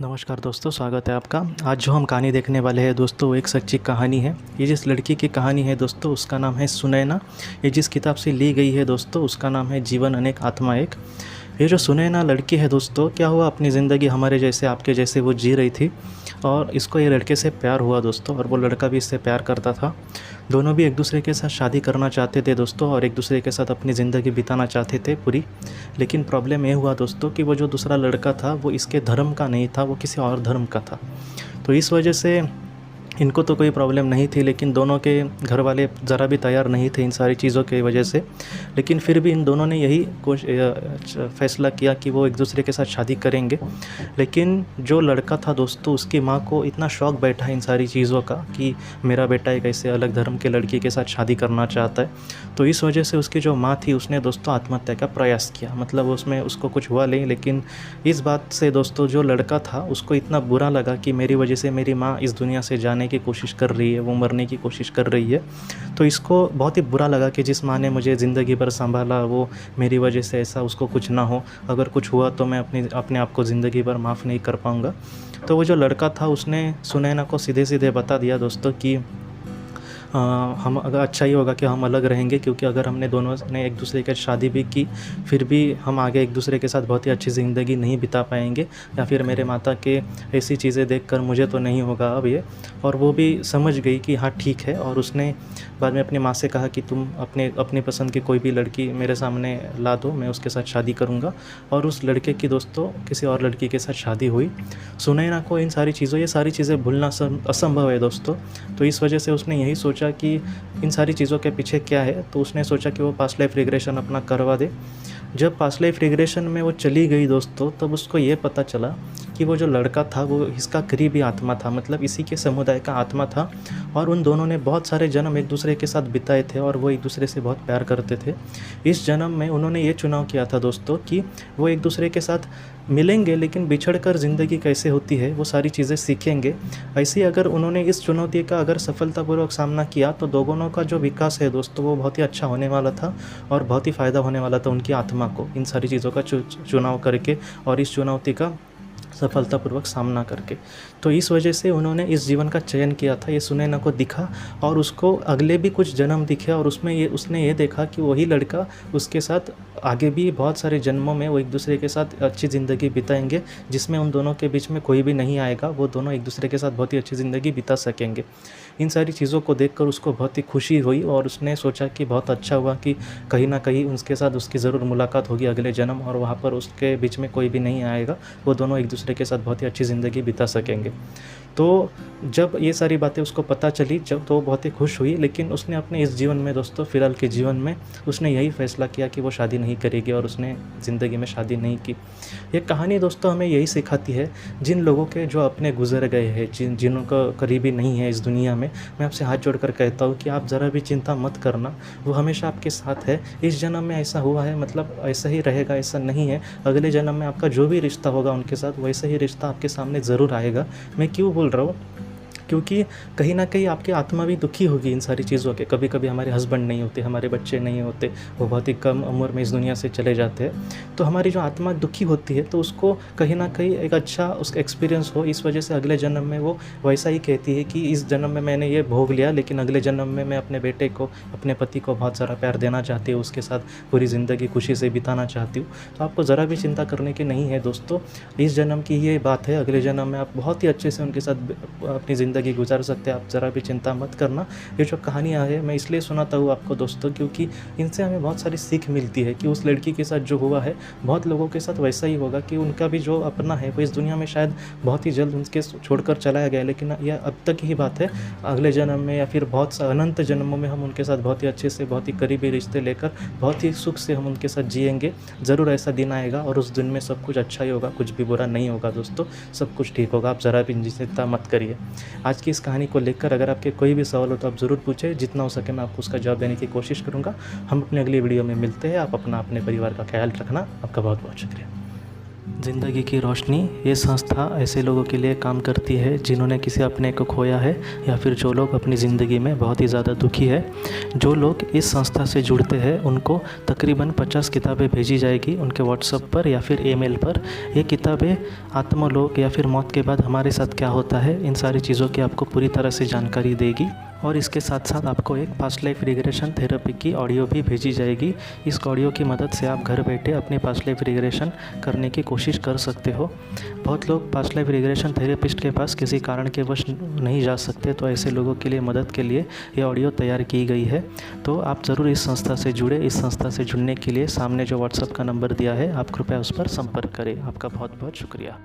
नमस्कार दोस्तों, स्वागत है आपका। आज जो हम कहानी देखने वाले हैं दोस्तों, वो एक सच्ची कहानी है। ये जिस लड़की की कहानी है दोस्तों, उसका नाम है सुनैना। ये जिस किताब से ली गई है दोस्तों, उसका नाम है जीवन अनेक आत्मा एक। ये जो सुनैना लड़की है दोस्तों, क्या हुआ, अपनी ज़िंदगी हमारे जैसे आपके जैसे वो जी रही थी और इसको ये लड़के से प्यार हुआ दोस्तों, और वो लड़का भी इससे प्यार करता था। दोनों भी एक दूसरे के साथ शादी करना चाहते थे दोस्तों, और एक दूसरे के साथ अपनी ज़िंदगी बिताना चाहते थे पूरी। लेकिन प्रॉब्लम ये हुआ दोस्तों कि वो जो दूसरा लड़का था वो इसके धर्म का नहीं था, वो किसी और धर्म का था। तो इस वजह से इनको तो कोई प्रॉब्लम नहीं थी, लेकिन दोनों के घर वाले ज़रा भी तैयार नहीं थे इन सारी चीज़ों की वजह से। लेकिन फिर भी इन दोनों ने यही फैसला किया कि वो एक दूसरे के साथ शादी करेंगे। लेकिन जो लड़का था दोस्तों, उसकी माँ को इतना शौक बैठा इन सारी चीज़ों का कि मेरा बेटा एक ऐसे अलग धर्म के लड़की के साथ शादी करना चाहता है। तो इस वजह से उसकी जो माँ थी, उसने दोस्तों आत्महत्या का प्रयास किया। मतलब उसमें उसको कुछ हुआ नहीं, लेकिन इस बात से दोस्तों जो लड़का था उसको इतना बुरा लगा कि मेरी वजह से मेरी माँ इस दुनिया से जाने की कोशिश कर रही है, वो मरने की कोशिश कर रही है। तो इसको बहुत ही बुरा लगा कि जिस माँ ने मुझे ज़िंदगी भर संभाला, वो मेरी वजह से ऐसा उसको कुछ ना हो। अगर कुछ हुआ तो मैं अपने आप को ज़िंदगी भर माफ़ नहीं कर पाऊँगा। तो वो जो लड़का था उसने सुनैना को सीधे सीधे बता दिया दोस्तों कि हम अगर अच्छा ही होगा कि हम अलग रहेंगे, क्योंकि अगर हमने दोनों ने एक दूसरे के शादी भी की, फिर भी हम आगे एक दूसरे के साथ बहुत ही अच्छी ज़िंदगी नहीं बिता पाएंगे, या फिर मेरे माता के ऐसी चीज़ें देखकर मुझे तो नहीं होगा अब ये। और वो भी समझ गई कि हाँ ठीक है, और उसने बाद में अपनी माँ से कहा कि तुम अपनी पसंद की कोई भी लड़की मेरे सामने ला दो, मैं उसके साथ शादी करूँगा। और उस लड़के की दोस्तों किसी और लड़की के साथ शादी हुई। सुनैना को इन सारी चीज़ों ये सारी चीज़ें भूलना असंभव है दोस्तों। तो इस वजह से उसने यही सोचा कि इन सारी चीज़ों के पीछे क्या है। तो उसने सोचा कि वो पास्ट लाइफ रिग्रेशन अपना करवा दे। जब पास्ट लाइफ रिग्रेशन में वो चली गई दोस्तों, तब उसको ये पता चला कि वो जो लड़का था वो इसका करीबी आत्मा था, मतलब इसी के समुदाय का आत्मा था। और उन दोनों ने बहुत सारे जन्म एक दूसरे के साथ बिताए थे, और वो एक दूसरे से बहुत प्यार करते थे। इस जन्म में उन्होंने ये चुनाव किया था दोस्तों कि वो एक दूसरे के साथ मिलेंगे, लेकिन बिछड़कर ज़िंदगी कैसे होती है वो सारी चीज़ें सीखेंगे। ऐसी अगर उन्होंने इस चुनौती का अगर सफलतापूर्वक सामना किया, तो दोनों का जो विकास है दोस्तों, वो बहुत ही अच्छा होने वाला था, और बहुत ही फ़ायदा होने वाला था उनकी आत्मा को इन सारी चीज़ों का चुनाव करके, और इस चुनौती का सफलतापूर्वक सामना करके। तो इस वजह से उन्होंने इस जीवन का चयन किया था। ये सुनैना को दिखा, और उसको अगले भी कुछ जन्म दिखे, और उसने ये देखा कि वही लड़का उसके साथ आगे भी बहुत सारे जन्मों में वो एक दूसरे के साथ अच्छी ज़िंदगी बिताएंगे, जिसमें उन दोनों के बीच में कोई भी नहीं आएगा। वो दोनों एक दूसरे के साथ बहुत ही अच्छी ज़िंदगी बिता सकेंगे। इन सारी चीज़ों को देखकर उसको बहुत ही खुशी हुई, और उसने सोचा कि बहुत अच्छा हुआ कि कहीं ना कहीं उसके साथ उसकी ज़रूर मुलाकात होगी अगले जन्म, और वहाँ पर उसके बीच में कोई भी नहीं आएगा। वो दोनों एक दूसरे के साथ बहुत ही अच्छी ज़िंदगी बिता सकेंगे। तो जब ये सारी बातें उसको पता चली, जब तो बहुत ही खुश हुई। लेकिन उसने अपने इस जीवन में दोस्तों, फ़िलहाल के जीवन में उसने यही फ़ैसला किया कि वो शादी नहीं करेगी, और उसने ज़िंदगी में शादी नहीं की। ये कहानी दोस्तों हमें यही सिखाती है, जिन लोगों के जो अपने गुजर गए हैं, जिनका करीबी नहीं है इस दुनिया में, मैं आपसे हाथ जोड़कर कहता हूँ कि आप ज़रा भी चिंता मत करना, वो हमेशा आपके साथ है। इस जन्म में ऐसा हुआ है, मतलब ऐसा ही रहेगा ऐसा नहीं है। अगले जन्म में आपका जो भी रिश्ता होगा उनके साथ, वैसा ही रिश्ता आपके सामने ज़रूर आएगा। मैं क्यों बोल रहा हूँ, क्योंकि कहीं ना कहीं आपकी आत्मा भी दुखी होगी इन सारी चीज़ों के। कभी कभी हमारे हस्बैंड नहीं होते, हमारे बच्चे नहीं होते, वो बहुत ही कम उम्र में इस दुनिया से चले जाते हैं। तो हमारी जो आत्मा दुखी होती है, तो उसको कहीं ना कहीं एक अच्छा उसका एक्सपीरियंस हो, इस वजह से अगले जन्म में वो वैसा ही कहती है कि इस जन्म में मैंने ये भोग लिया, लेकिन अगले जन्म में मैं अपने बेटे को, अपने पति को बहुत सारा प्यार देना चाहती हूँ, उसके साथ पूरी ज़िंदगी खुशी से बिताना चाहती हूँ। तो आपको ज़रा भी चिंता करने की नहीं है दोस्तों। इस जन्म की ये बात है, अगले जन्म में आप बहुत ही अच्छे से उनके साथ अपनी ज़िंदगी गुजार सकते हैं। आप ज़रा भी चिंता मत करना। ये जो कहानियाँ है मैं इसलिए सुनाता हूँ आपको दोस्तों, क्योंकि इनसे हमें बहुत सारी सीख मिलती है कि उस लड़की के साथ जो हुआ है, बहुत लोगों के साथ वैसा ही होगा कि उनका भी जो अपना है वो इस दुनिया में शायद बहुत ही जल्द उनके छोड़कर चलाया गया, लेकिन यह अब तक ही बात है। अगले जन्म में या फिर बहुत सा अनंत जन्मों में हम उनके साथ बहुत ही अच्छे से, बहुत ही करीबी रिश्ते लेकर बहुत ही सुख से हम उनके साथ जिएंगे। ज़रूर ऐसा दिन आएगा, और उस दिन में सब कुछ अच्छा ही होगा, कुछ भी बुरा नहीं होगा दोस्तों, सब कुछ ठीक होगा। आप ज़रा भी चिंता मत करिए। आज की इस कहानी को लेकर अगर आपके कोई भी सवाल हो तो आप ज़रूर पूछें, जितना हो सके मैं आपको उसका जवाब देने की कोशिश करूँगा। हम अपनी अगली वीडियो में मिलते हैं। आप अपने परिवार का ख्याल रखना। आपका बहुत बहुत शुक्रिया। ज़िंदगी की रोशनी ये संस्था ऐसे लोगों के लिए काम करती है जिन्होंने किसी अपने को खोया है या फिर जो लोग अपनी ज़िंदगी में बहुत ही ज़्यादा दुखी है। जो लोग इस संस्था से जुड़ते हैं उनको तकरीबन 50 किताबें भेजी जाएगी उनके व्हाट्सएप पर या फिर ईमेल पर। ये किताबें आत्मलोक या फिर मौत के बाद हमारे साथ क्या होता है इन सारी चीज़ों की आपको पूरी तरह से जानकारी देगी। और इसके साथ साथ आपको एक पास्ट लाइफ रिग्रेशन थेरेपी की ऑडियो भी भेजी जाएगी। इस ऑडियो की मदद से आप घर बैठे अपने पास्ट लाइफ रिग्रेशन करने की कोशिश कर सकते हो। बहुत लोग पास्ट लाइफ रिग्रेशन थेरेपिस्ट के पास किसी कारण के वश नहीं जा सकते, तो ऐसे लोगों के लिए मदद के लिए ये ऑडियो तैयार की गई है। तो आप ज़रूर इस संस्था से जुड़े। इस संस्था से जुड़ने के लिए सामने जो व्हाट्सएप का नंबर दिया है आप कृपया उस पर संपर्क करें। आपका बहुत बहुत शुक्रिया।